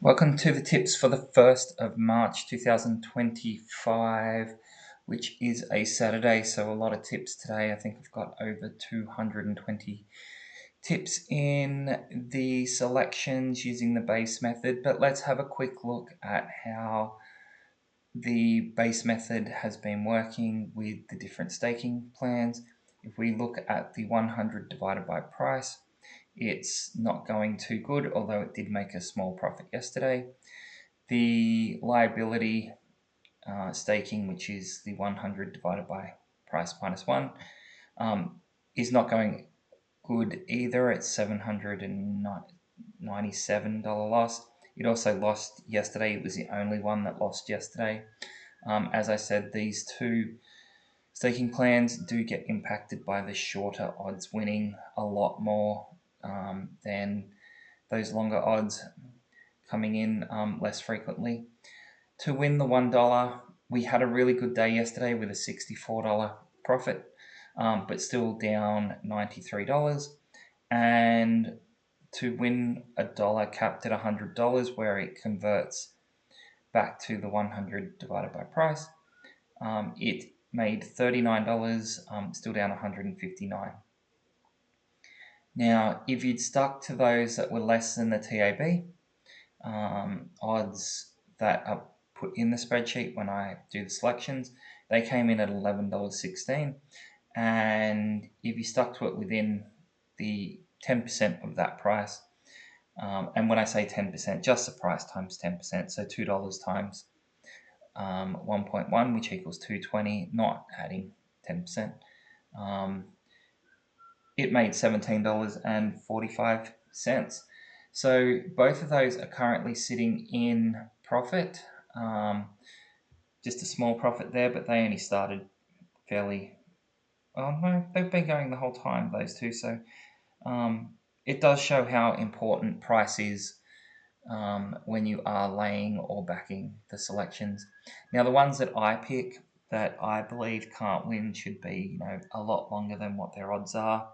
Welcome to the tips for the 1st of March 2025, which is a Saturday, so a lot of tips today. I think I've got over 220 tips in the selections using the base method, but let's have a quick look at how the base method has been working with the different staking plans. If we look at the 100 divided by price, it's not going too good, although it did make a small profit yesterday. The liability staking, which is the 100 divided by price minus 1, is not going good either. It's $797 loss. It also lost yesterday. It was the only one that lost yesterday. As I said, these two staking plans do get impacted by the shorter odds winning a lot more than those longer odds coming in less frequently. To win the $1, we had a really good day yesterday with a $64 profit, but still down $93. And to win a dollar capped at $100, where it converts back to the 100 divided by price, it made $39, still down $159. Now, if you'd stuck to those that were less than the TAB, odds that are put in the spreadsheet when I do the selections, they came in at $11.16. And if you stuck to it within the 10% of that price, and when I say 10%, just the price times 10%, so $2 times 1.1, which equals 220, not adding 10%. It made $17.45. So both of those are currently sitting in profit. Just a small profit there, but they only started fairly, well, no, they've been going the whole time, those two. So it does show how important price is when you are laying or backing the selections. Now, the ones that I pick that I believe can't win should be, a lot longer than what their odds are.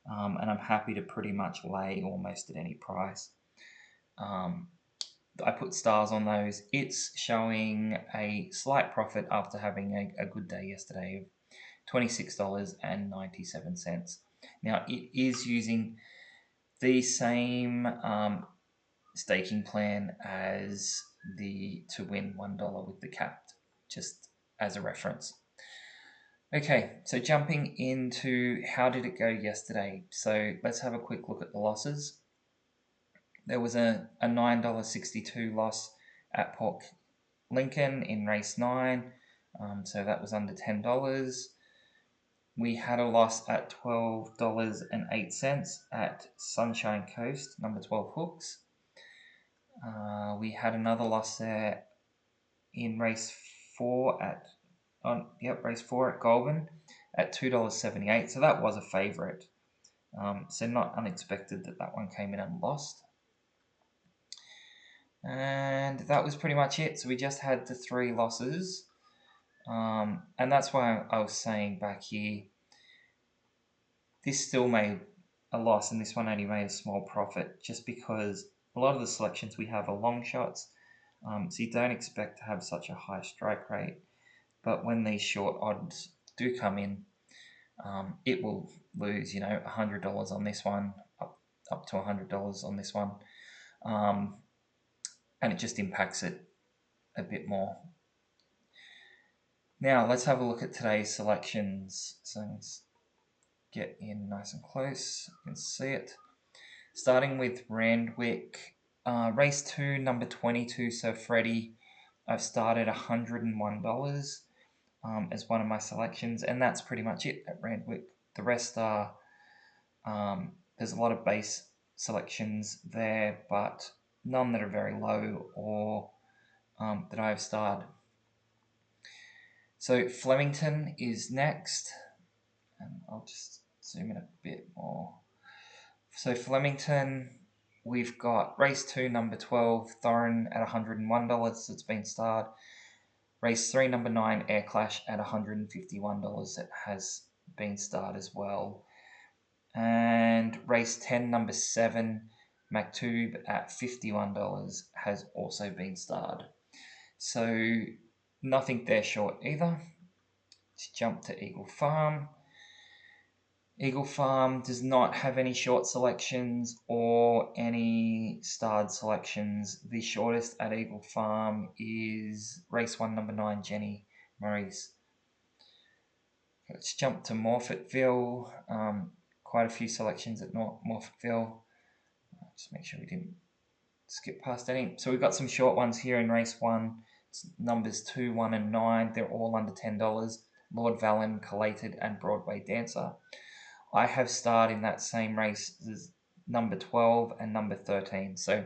And I'm happy to pretty much lay almost at any price. I put stars on those. It's showing a slight profit after having a good day yesterday of $26.97. Now, it is using the same staking plan as the to win $1 with the capped, just as a reference. Okay, so jumping into how did it go yesterday? So let's have a quick look at the losses. There was a $9.62 loss at Port Lincoln in race 9, so that was under $10. We had a loss at $12.08 at Sunshine Coast, number 12 hooks. We had another loss there in race 4 at Goulburn at $2.78. So that was a favourite. So not unexpected that one came in and lost. And that was pretty much it. So we just had the 3 losses. And that's why I was saying back here, this still made a loss and this one only made a small profit just because a lot of the selections we have are long shots. So you don't expect to have such a high strike rate. But when these short odds do come in, it will lose, $100 on this one, up to $100 on this one. And it just impacts it a bit more. Now, let's have a look at today's selections. So let's get in nice and close. You can see it. Starting with Randwick, race 2, number 22, so Freddie, I've started $101 as one of my selections, and that's pretty much it at Randwick. The rest are, there's a lot of base selections there, but none that are very low or that I've starred. So Flemington is next, and I'll just zoom in a bit more. So Flemington, we've got race 2, number 12, Thorin at $101 that's been starred. Race 3, number 9, Air Clash at $151 that has been starred as well. And race 10, number 7, Maktub at $51 has also been starred. So nothing there short either. Let's jump to Eagle Farm. Eagle Farm does not have any short selections or any starred selections. The shortest at Eagle Farm is race 1, number 9, Jenny Maurice. Let's jump to Morfettville. Quite a few selections at Morfettville. Just make sure we didn't skip past any. So we've got some short ones here in race 1. It's numbers 2, 1 and 9. They're all under $10. Lord Valen, Collated and Broadway Dancer. I have starred in that same race as number 12 and number 13. So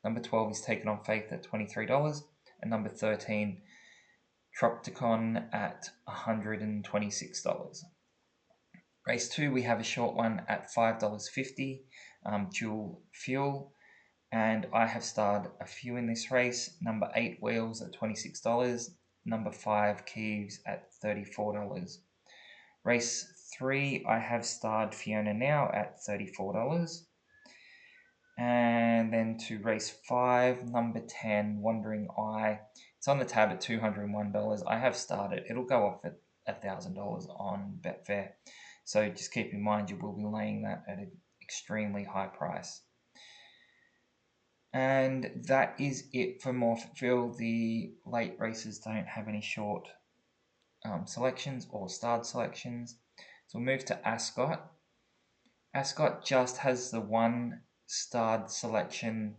number 12 is Taken on Faith at $23 and number 13 Tropticon at $126. Race 2, we have a short one at $5.50, Dual Fuel, and I have starred a few in this race. Number 8 Wheels at $26, number 5 Keeves at $34. Race 3, I have starred Fiona Now at $34. And then to race 5, number 10, Wandering Eye. It's on the tab at $201. I have started. It'll go off at $1,000 on Betfair. So just keep in mind you will be laying that at an extremely high price. And that is it for Morfettville. The late races don't have any short selections or starred selections. So we'll move to Ascot. Ascot just has the one starred selection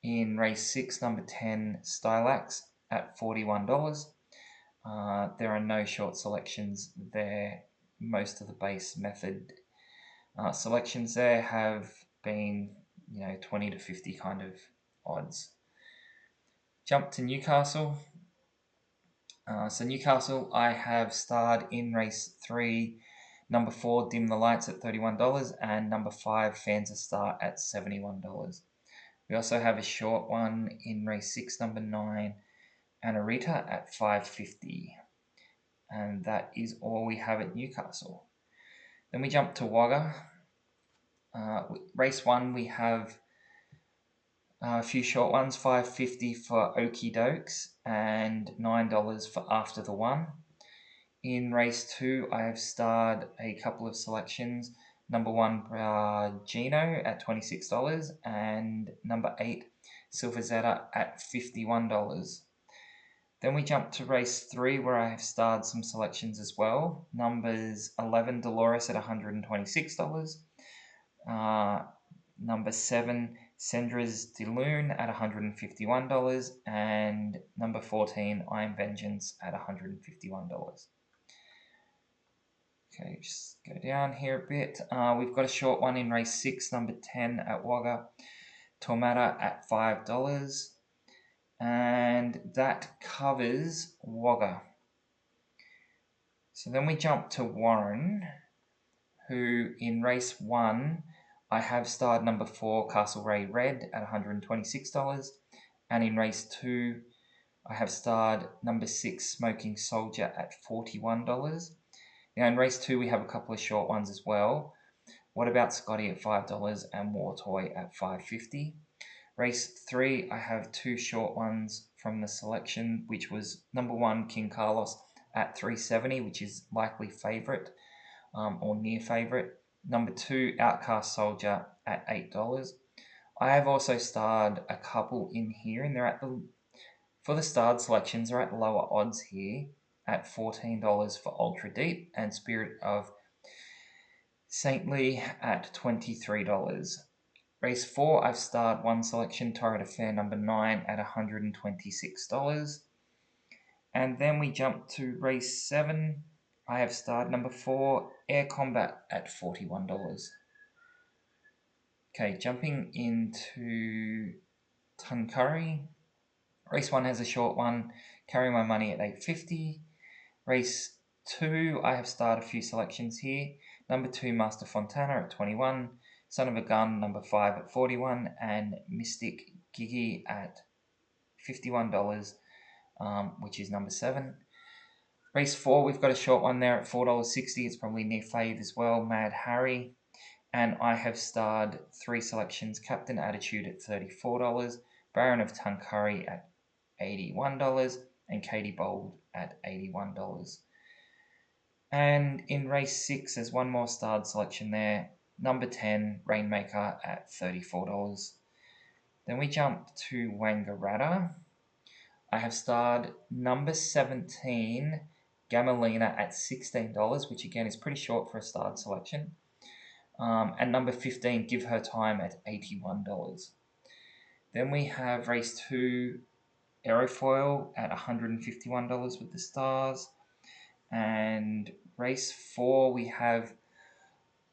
in race 6, number 10, Stylax at $41. There are no short selections there. Most of the base method selections there have been 20 to 50 kind of odds. Jump to Newcastle. So Newcastle, I have starred in race 3, number 4, Dim the Lights at $31 and number 5, Fans a Star at $71. We also have a short one in race 6, number 9, Anarita at $5.50. And that is all we have at Newcastle. Then we jump to Wagga. Race 1, we have a few short ones, $5.50 for Okie Dokes and $9 for After the One. In race 2, I have starred a couple of selections. Number 1, Gino at $26 and number 8, Silver Zeta at $51. Then we jump to race 3 where I have starred some selections as well. Numbers 11, Dolores at $126. Number 7, Sendra's Deloon at $151. And number 14, I Am Vengeance at $151. Okay, just go down here a bit. We've got a short one in race 6, number 10 at Wagga. Tormata at $5. And that covers Wagga. So then we jump to Warren, who in race 1, I have starred number 4, Castlereagh Red at $126. And in race 2, I have starred number 6, Smoking Soldier at $41. Now in race 2, we have a couple of short ones as well. What About Scotty at $5 and War Toy at $5.50. Race 3, I have 2 short ones from the selection, which was number 1, King Carlos at $3.70, which is likely favourite or near favourite. Number 2, Outcast Soldier at $8. I have also starred a couple in here, and they're at for the starred selections, they're at lower odds here at $14 for Ultra Deep and Spirit of Saintly at $23. Race 4, I've starred one selection, Torrid Affair number 9 at $126. And then we jump to race 7. I have starred number 4, Air Combat at $41. Okay, jumping into Tuncurry. Race 1 has a short one, Carry My Money at $8.50. Race 2, I have starred a few selections here. Number 2, Master Fontana at $21. Son of a Gun, number 5 at $41. And Mystic Gigi at $51, which is number 7. Race 4, we've got a short one there at $4.60. It's probably near fave as well, Mad Harry. And I have starred 3 selections: Captain Attitude at $34, Baron of Tuncurry at $81, and Katie Bold at $81. And in race 6, there's one more starred selection there. Number 10, Rainmaker at $34. Then we jump to Wangaratta. I have starred number 17, Gamelina at $16, which again is pretty short for a starred selection. And number 15, Give Her Time at $81. Then we have race 2, Aerofoil at $151 with the stars. And race 4, we have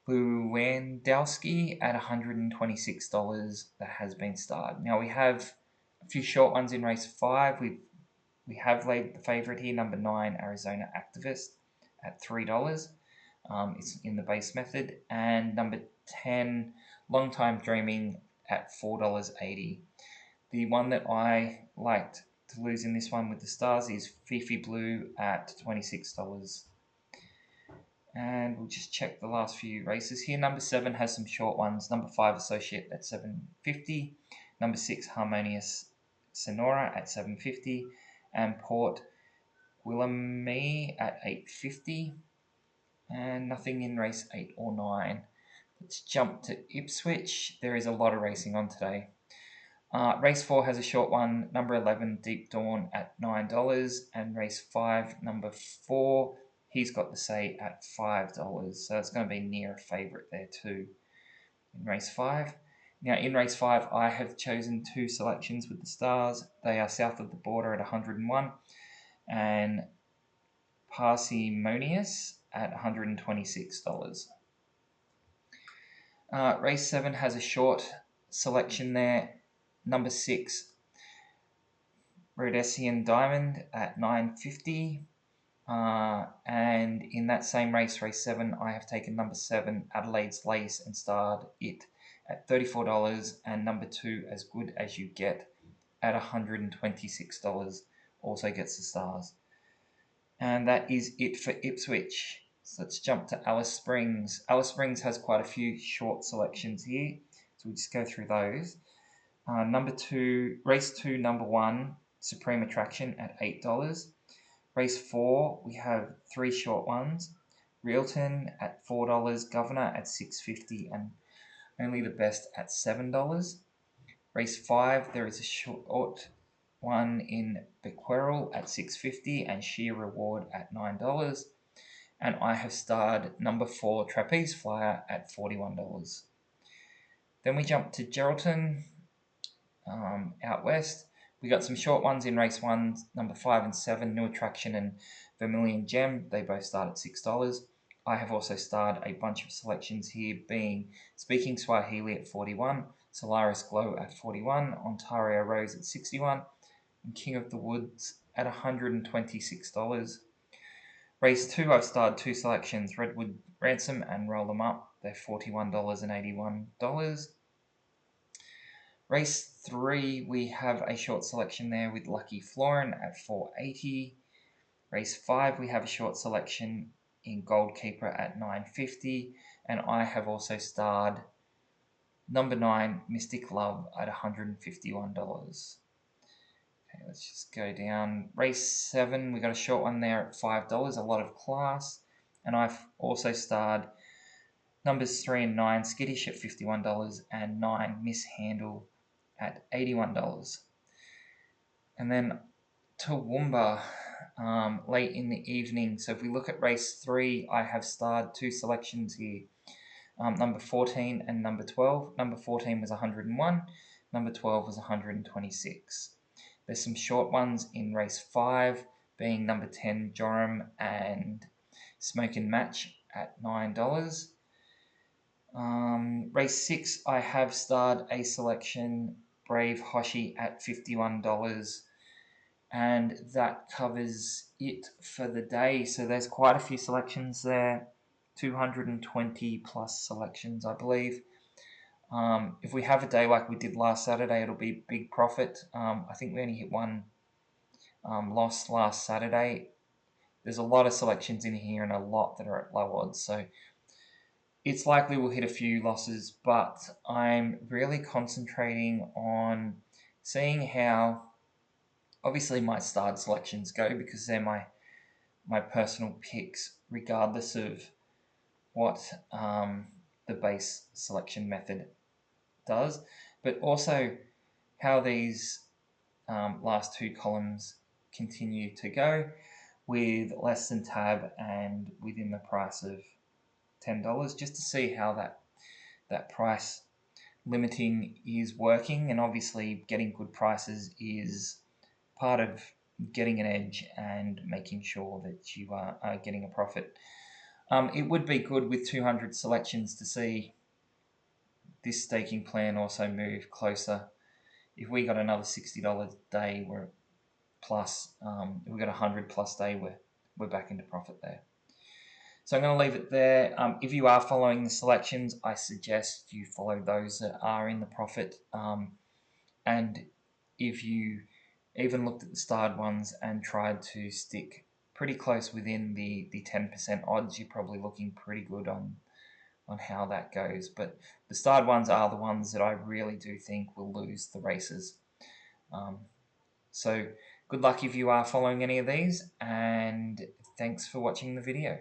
Lewandowski at $126 that has been starred. Now we have a few short ones in race 5. We have laid the favourite here, number 9, Arizona Activist at $3. It's in the base method. And number 10, Long Time Dreaming at $4.80. The one that I liked to lose in this one with the stars is Fifi Blue at $26. And we'll just check the last few races here. Number 7 has some short ones. Number 5, Associate at $7.50. Number 6, Harmonious Sonora at $7.50. And Port Willamette at $8.50. And nothing in race 8 or 9. Let's jump to Ipswich. There is a lot of racing on today. Race 4 has a short one, number 11, Deep Dawn at $9. And race 5, number 4, He's Got the Say at $5. So it's going to be near a favourite there too in race 5. Now in race 5, I have chosen 2 selections with the stars. They are South of the Border at 101 and Parsimonious at $126. Race 7 has a short selection there. Number 6, Rhodesian Diamond at $9.50. And in that same race, race 7, I have taken number 7, Adelaide's Lace, and starred it at $34. And number 2, As Good As You Get, at $126. Also gets the stars. And that is it for Ipswich. So let's jump to Alice Springs. Alice Springs has quite a few short selections here, so we'll just go through those. Number 2, race 2, number 1, Supreme Attraction at $8. Race 4, we have 3 short ones. Realton at $4, Governor at $6.50, and Only the Best at $7. Race 5, there is a short one in Bequerel at $6.50 and Sheer Reward at $9. And I have starred number 4, Trapeze Flyer at $41. Then we jump to Geraldton, out west. We got some short ones in race 1, number 5 and 7, New Attraction and Vermilion Gem. They both start at $6. I have also starred a bunch of selections here, being Speaking Swahili at $41, Solaris Glow at $41, Ontario Rose at $61, and King of the Woods at $126. Race 2, I've starred 2 selections, Redwood Ransom and Roll 'em Up. They're $41 and $81. Race 3, we have a short selection there with Lucky Florin at $4.80. Race 5, we have a short selection in Gold Keeper at $9.50. And I have also starred number 9, Mystic Love, at $151. Okay, let's just go down. Race 7, we got a short one there at $5, a lot of class. And I've also starred numbers 3 and 9, Skittish at $51, and 9, Mishandle at $81. And then Toowoomba, late in the evening. So if we look at race 3, I have starred 2 selections here, number 14 and number 12. Number 14 was 101, number 12 was 126. There's some short ones in race 5, being number 10, Joram and Smoke and Match at $9. Race 6, I have starred a selection, Brave Hoshi, at $51. And that covers it for the day. So there's quite a few selections there, 220 plus selections, I believe. If we have a day like we did last Saturday, it'll be big profit. I think we only hit one loss last Saturday. There's a lot of selections in here and a lot that are at low odds. So it's likely we'll hit a few losses, but I'm really concentrating on seeing how obviously my starred selections go, because they're my personal picks, regardless of what the base selection method does, but also how these last two columns continue to go with less than tab and within the price of $10, just to see how that price limiting is working. And obviously getting good prices is part of getting an edge and making sure that you are getting a profit. It would be good with 200 selections to see this staking plan also move closer. If we got another $60 day, we're plus. If we got 100 plus day, we're back into profit there. So I'm going to leave it there. If you are following the selections, I suggest you follow those that are in the profit. And if you even looked at the starred ones and tried to stick pretty close within the 10% odds, you're probably looking pretty good on how that goes. But the starred ones are the ones that I really do think will lose the races. So good luck if you are following any of these, and thanks for watching the video.